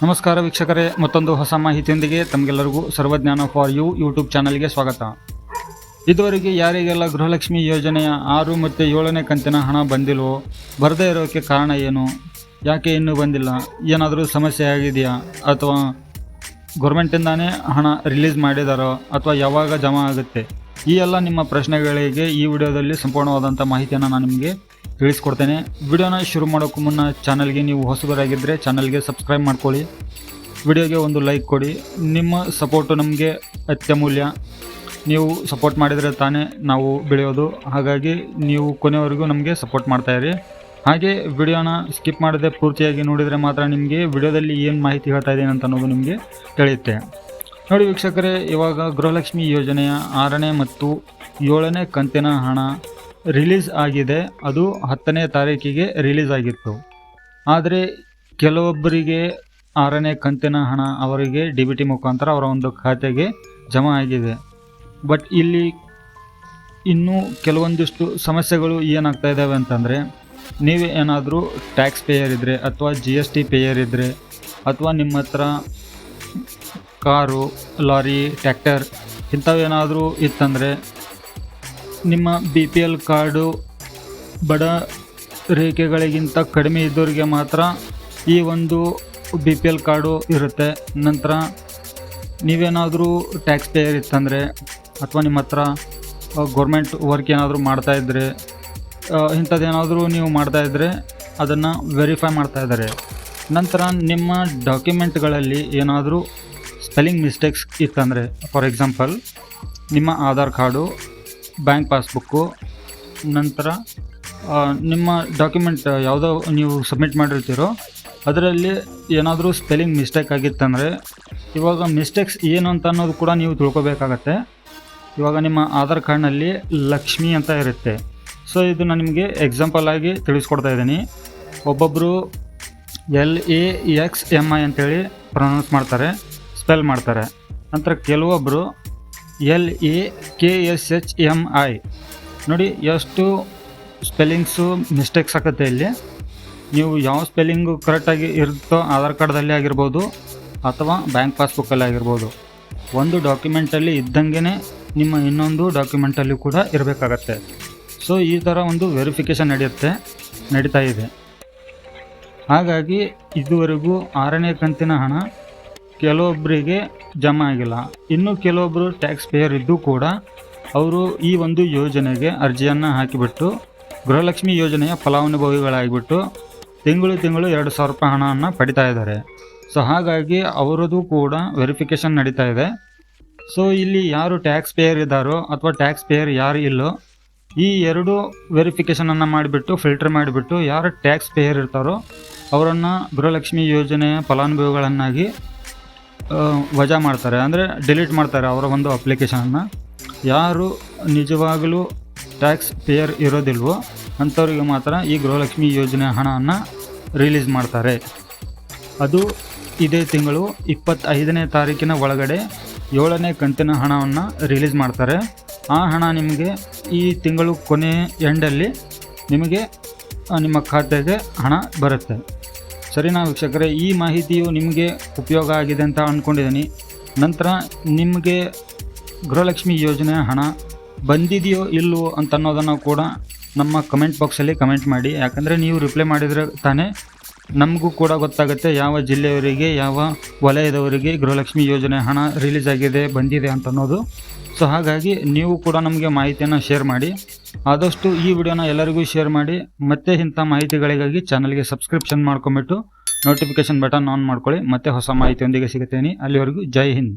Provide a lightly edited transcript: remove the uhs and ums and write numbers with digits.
ನಮಸ್ಕಾರ ವೀಕ್ಷಕರೇ, ಮತ್ತೊಂದು ಹೊಸ ಮಾಹಿತಿಯೊಂದಿಗೆ ತಮಗೆಲ್ಲರಿಗೂ ಸರ್ವಜ್ಞಾನ ಫಾರ್ ಯು ಯೂಟ್ಯೂಬ್ ಚಾನಲ್ಗೆ ಸ್ವಾಗತ. ಇದುವರೆಗೆ ಯಾರಿಗೆಲ್ಲ ಗೃಹಲಕ್ಷ್ಮಿ ಯೋಜನೆಯ 6 ಮತ್ತು 7ನೇ ಕಂತಿನ ಹಣ ಬಂದಿಲ್ವೋ, ಬರದೇ ಇರೋಕ್ಕೆ ಕಾರಣ ಏನು, ಯಾಕೆ ಇನ್ನೂ ಬಂದಿಲ್ಲ, ಏನಾದರೂ ಸಮಸ್ಯೆ ಆಗಿದೆಯಾ, ಅಥವಾ ಗೌರ್ಮೆಂಟಿಂದಾನೇ ಹಣ ರಿಲೀಸ್ ಮಾಡಿದಾರೋ, ಅಥವಾ ಯಾವಾಗ ಜಮಾ ಆಗುತ್ತೆ, ಈ ಎಲ್ಲ ನಿಮ್ಮ ಪ್ರಶ್ನೆಗಳಿಗೆ ಈ ವಿಡಿಯೋದಲ್ಲಿ ಸಂಪೂರ್ಣವಾದಂಥ ಮಾಹಿತಿಯನ್ನು ನಾನು ನಿಮಗೆ ತಿಳಿಸ್ಕೊಡ್ತೇನೆ. ವಿಡಿಯೋನ ಶುರು ಮಾಡೋಕ್ಕೂ ಮುನ್ನ ಚಾನಲ್ಗೆ ನೀವು ಹೊಸಬರಾಗಿದ್ದರೆ ಚಾನಲ್ಗೆ ಸಬ್ಸ್ಕ್ರೈಬ್ ಮಾಡ್ಕೊಳ್ಳಿ, ವಿಡಿಯೋಗೆ ಒಂದು ಲೈಕ್ ಕೊಡಿ. ನಿಮ್ಮ ಸಪೋರ್ಟು ನಮಗೆ ಅತ್ಯಮೂಲ್ಯ. ನೀವು ಸಪೋರ್ಟ್ ಮಾಡಿದರೆ ತಾನೇ ನಾವು ಬೆಳೆಯೋದು. ಹಾಗಾಗಿ ನೀವು ಕೊನೆವರೆಗೂ ನಮಗೆ ಸಪೋರ್ಟ್ ಮಾಡ್ತಾಯಿರಿ. ಹಾಗೆ ವಿಡಿಯೋನ ಸ್ಕಿಪ್ ಮಾಡದೆ ಪೂರ್ತಿಯಾಗಿ ನೋಡಿದರೆ ಮಾತ್ರ ನಿಮಗೆ ವಿಡಿಯೋದಲ್ಲಿ ಏನು ಮಾಹಿತಿ ಹೇಳ್ತಾ ಇದ್ದೀನಿ ಅಂತ ಅನ್ನೋದು ನಿಮಗೆ ತಿಳಿಯುತ್ತೆ. ನೋಡಿ ವೀಕ್ಷಕರೇ, ಇವಾಗ ಗೃಹಲಕ್ಷ್ಮಿ ಯೋಜನೆಯ 6ನೇ ಮತ್ತು 7ನೇ ಕಂತಿನ ಹಣ ರಿಲೀಸ್ ಆಗಿದೆ. ಅದು 10ನೇ ತಾರೀಕಿಗೆ ರಿಲೀಸ್ ಆಗಿತ್ತು. ಆದರೆ ಕೆಲವೊಬ್ಬರಿಗೆ 6ನೇ ಕಂತಿನ ಹಣ ಅವರಿಗೆ DBT ಮುಖಾಂತರ ಅವರ ಒಂದು ಖಾತೆಗೆ ಜಮಾ ಆಗಿದೆ. ಬಟ್ ಇಲ್ಲಿ ಇನ್ನೂ ಕೆಲವೊಂದಿಷ್ಟು ಸಮಸ್ಯೆಗಳು ಏನಾಗ್ತಾ ಇದ್ದಾವೆ ಅಂತಂದರೆ, ನೀವೇ ಏನಾದರೂ ಟ್ಯಾಕ್ಸ್ ಪೇಯರ್ ಇದ್ದರೆ, ಅಥವಾ GST ಪೇಯರ್ ಇದ್ದರೆ, ಅಥವಾ ನಿಮ್ಮ ಹತ್ರ ಕಾರು, ಲಾರಿ, ಟ್ರ್ಯಾಕ್ಟರ್ ಇಂಥವೇನಾದರೂ ಇತ್ತಂದರೆ, ನಿಮ್ಮ BPL ಕಾರ್ಡು ಬಡ ರೇಖೆಗಳಿಗಿಂತ ಕಡಿಮೆ ಇದ್ದವರಿಗೆ ಮಾತ್ರ ಈ ಒಂದು BPL ಕಾರ್ಡು ಇರುತ್ತೆ. ನಂತರ ನೀವೇನಾದರೂ ಟ್ಯಾಕ್ಸ್ ಪೇಯರ್ ಇತ್ತಂದರೆ, ಅಥವಾ ನಿಮ್ಮ ಹತ್ರ ಗೌರ್ಮೆಂಟ್ ವರ್ಕ್ ಏನಾದರೂ ಮಾಡ್ತಾಯಿದ್ರೆ, ಇಂಥದ್ದೇನಾದರೂ ನೀವು ಮಾಡ್ತಾಯಿದ್ರೆ ಅದನ್ನು ವೆರಿಫೈ ಮಾಡ್ತಾಯಿದ್ದಾರೆ. ನಂತರ ನಿಮ್ಮ ಡಾಕ್ಯುಮೆಂಟ್ಗಳಲ್ಲಿ ಏನಾದರೂ ಸ್ಪೆಲ್ಲಿಂಗ್ ಮಿಸ್ಟೇಕ್ಸ್ ಇತ್ತಂದರೆ, ಫಾರ್ ಎಕ್ಸಾಂಪಲ್ ನಿಮ್ಮ ಆಧಾರ್ ಕಾರ್ಡು, ಬ್ಯಾಂಕ್ ಪಾಸ್ಬುಕ್ಕು, ನಂತರ ನಿಮ್ಮ ಡಾಕ್ಯುಮೆಂಟ್ ಯಾವುದೋ ನೀವು ಸಬ್ಮಿಟ್ ಮಾಡಿರ್ತೀರೋ ಅದರಲ್ಲಿ ಏನಾದರೂ ಸ್ಪೆಲ್ಲಿಂಗ್ ಮಿಸ್ಟೇಕ್ ಆಗಿತ್ತಂದರೆ, ಇವಾಗ ಮಿಸ್ಟೇಕ್ಸ್ ಏನು ಅಂತ ಅನ್ನೋದು ಕೂಡ ನೀವು ತಿಳ್ಕೊಬೇಕಾಗತ್ತೆ. ಇವಾಗ ನಿಮ್ಮ ಆಧಾರ್ ಕಾರ್ಡ್ನಲ್ಲಿ ಲಕ್ಷ್ಮಿ ಅಂತ ಇರುತ್ತೆ. ಸೊ ಇದು ನಾನು ನಿಮಗೆ ಎಕ್ಸಾಂಪಲ್ ಆಗಿ ತಿಳಿಸ್ಕೊಡ್ತಾ ಇದ್ದೀನಿ. ಒಬ್ಬೊಬ್ಬರು LAXMI ಅಂತೇಳಿ ಪ್ರೊನೌನ್ಸ್ ಮಾಡ್ತಾರೆ, ಸ್ಪೆಲ್ ಮಾಡ್ತಾರೆ. ನಂತರ ಕೆಲವೊಬ್ಬರು LAKSHMI. ನೋಡಿ ಎಷ್ಟು ಸ್ಪೆಲ್ಲಿಂಗ್ಸು ಮಿಸ್ಟೇಕ್ಸ್ ಆಗುತ್ತೆ ಇಲ್ಲಿ. ನೀವು ಯಾವ ಸ್ಪೆಲ್ಲಿಂಗು ಕರೆಕ್ಟಾಗಿ ಇರುತ್ತೋ ಆಧಾರ್ ಕಾರ್ಡ್ದಲ್ಲಿ ಆಗಿರ್ಬೋದು, ಅಥವಾ ಬ್ಯಾಂಕ್ ಪಾಸ್ಬುಕ್ಕಲ್ಲಿ ಆಗಿರ್ಬೋದು, ಒಂದು ಡಾಕ್ಯುಮೆಂಟಲ್ಲಿ ಇದ್ದಂಗೆ ನಿಮ್ಮ ಇನ್ನೊಂದು ಡಾಕ್ಯುಮೆಂಟಲ್ಲಿ ಕೂಡ ಇರಬೇಕಾಗತ್ತೆ. ಸೊ ಈ ಥರ ಒಂದು ವೆರಿಫಿಕೇಷನ್ ನಡೀತಾ ಇದೆ. ಹಾಗಾಗಿ ಇದುವರೆಗೂ 6ನೇ ಕಂತಿನ ಹಣ ಕೆಲವೊಬ್ಬರಿಗೆ ಜಮಾ ಆಗಿಲ್ಲ. ಇನ್ನು ಕೆಲವೊಬ್ಬರು ಟ್ಯಾಕ್ಸ್ ಪೇಯರ್ ಇದ್ದು ಕೂಡ ಅವರು ಈ ಒಂದು ಯೋಜನೆಗೆ ಅರ್ಜಿಯನ್ನು ಹಾಕಿಬಿಟ್ಟು ಗೃಹಲಕ್ಷ್ಮಿ ಯೋಜನೆಯ ಫಲಾನುಭವಿಗಳಾಗಿಬಿಟ್ಟು ತಿಂಗಳು 2,000 ರೂಪಾಯಿ ಹಣವನ್ನು ಪಡಿತಾ ಇದ್ದಾರೆ. ಸೊ ಹಾಗಾಗಿ ಅವರದು ಕೂಡ ವೆರಿಫಿಕೇಷನ್ ನಡೀತಾ ಇದೆ. ಸೊ ಇಲ್ಲಿ ಯಾರು ಟ್ಯಾಕ್ಸ್ ಪೇಯರ್ ಇದ್ದಾರೋ ಅಥವಾ ಟ್ಯಾಕ್ಸ್ ಪೇಯರ್ ಯಾರು ಇಲ್ಲೋ, ಈ ಎರಡು ವೆರಿಫಿಕೇಷನನ್ನು ಮಾಡಿಬಿಟ್ಟು ಫಿಲ್ಟರ್ ಮಾಡಿಬಿಟ್ಟು ಯಾರು ಟ್ಯಾಕ್ಸ್ ಪೇಯರ್ ಇರ್ತಾರೋ ಅವರನ್ನು ಗೃಹಲಕ್ಷ್ಮಿ ಯೋಜನೆಯ ಫಲಾನುಭವಿಗಳನ್ನಾಗಿ ವಜಾ ಮಾಡ್ತಾರೆ, ಅಂದರೆ ಡಿಲೀಟ್ ಮಾಡ್ತಾರೆ ಅವರ ಒಂದು ಅಪ್ಲಿಕೇಶನನ್ನು. ಯಾರು ನಿಜವಾಗಲೂ ಟ್ಯಾಕ್ಸ್ ಪೇಯರ್ ಇರೋದಿಲ್ವೋ ಅಂಥವ್ರಿಗೆ ಮಾತ್ರ ಈ ಗೃಹಲಕ್ಷ್ಮಿ ಯೋಜನೆ ಹಣವನ್ನು ರಿಲೀಸ್ ಮಾಡ್ತಾರೆ. ಅದು ಇದೇ ತಿಂಗಳು 25ನೇ ತಾರೀಕಿನ ಒಳಗಡೆ 7ನೇ ಕಂತಿನ ಹಣವನ್ನು ರಿಲೀಸ್ ಮಾಡ್ತಾರೆ. ಆ ಹಣ ನಿಮಗೆ ಈ ತಿಂಗಳು ಕೊನೆ ಎಂಡಲ್ಲಿ ನಿಮಗೆ ನಿಮ್ಮ ಖಾತೆಗೆ ಹಣ ಬರುತ್ತೆ. ಸರಿನಾ ವೀಕ್ಷಕರೇ, ಈ ಮಾಹಿತಿಯು ನಿಮಗೆ ಉಪಯೋಗ ಆಗಿದೆ ಅಂತ ಅಂದ್ಕೊಂಡಿದ್ದೀನಿ. ನಂತರ ನಿಮಗೆ ಗೃಹಲಕ್ಷ್ಮಿ ಯೋಜನೆಯ ಹಣ ಬಂದಿದೆಯೋ ಇಲ್ಲವೋ ಅಂತ ಅನ್ನೋದನ್ನು ಕೂಡ ನಮ್ಮ ಕಮೆಂಟ್ ಬಾಕ್ಸಲ್ಲಿ ಕಮೆಂಟ್ ಮಾಡಿ. ಯಾಕಂದರೆ ನೀವು ರಿಪ್ಲೈ ಮಾಡಿದರೆ ತಾನೇ ನಮಗೂ ಕೂಡ ಗೊತ್ತಾಗುತ್ತೆ ಯಾವ ಜಿಲ್ಲೆಯವರಿಗೆ, ಯಾವ ವಲಯದವರಿಗೆ ಗೃಹಲಕ್ಷ್ಮಿ ಯೋಜನೆ ಹಣ ರಿಲೀಸ್ ಆಗಿದೆ, ಬಂದಿದೆ ಅಂತ ಅನ್ನೋದು. ಸೊ ಹಾಗಾಗಿ ನೀವು ಕೂಡ ನಮಗೆ ಮಾಹಿತಿಯನ್ನು ಶೇರ್ ಮಾಡಿ. ಆದಷ್ಟು ಈ ವಿಡಿಯೋನ ಎಲ್ಲರಿಗೂ ಶೇರ್ ಮಾಡಿ. ಮತ್ತೆ ಇಂಥ ಮಾಹಿತಿಗಳಿಗಾಗಿ ಚಾನಲ್ಗೆ ಸಬ್ಸ್ಕ್ರಿಪ್ಷನ್ ಮಾಡ್ಕೊಂಬಿಟ್ಟು ನೋಟಿಫಿಕೇಷನ್ ಬಟನ್ ಆನ್ ಮಾಡ್ಕೊಳ್ಳಿ. ಮತ್ತೆ ಹೊಸ ಮಾಹಿತಿಯೊಂದಿಗೆ ಸಿಗುತ್ತೇನೆ. ಅಲ್ಲಿವರೆಗೂ ಜೈ ಹಿಂದ್.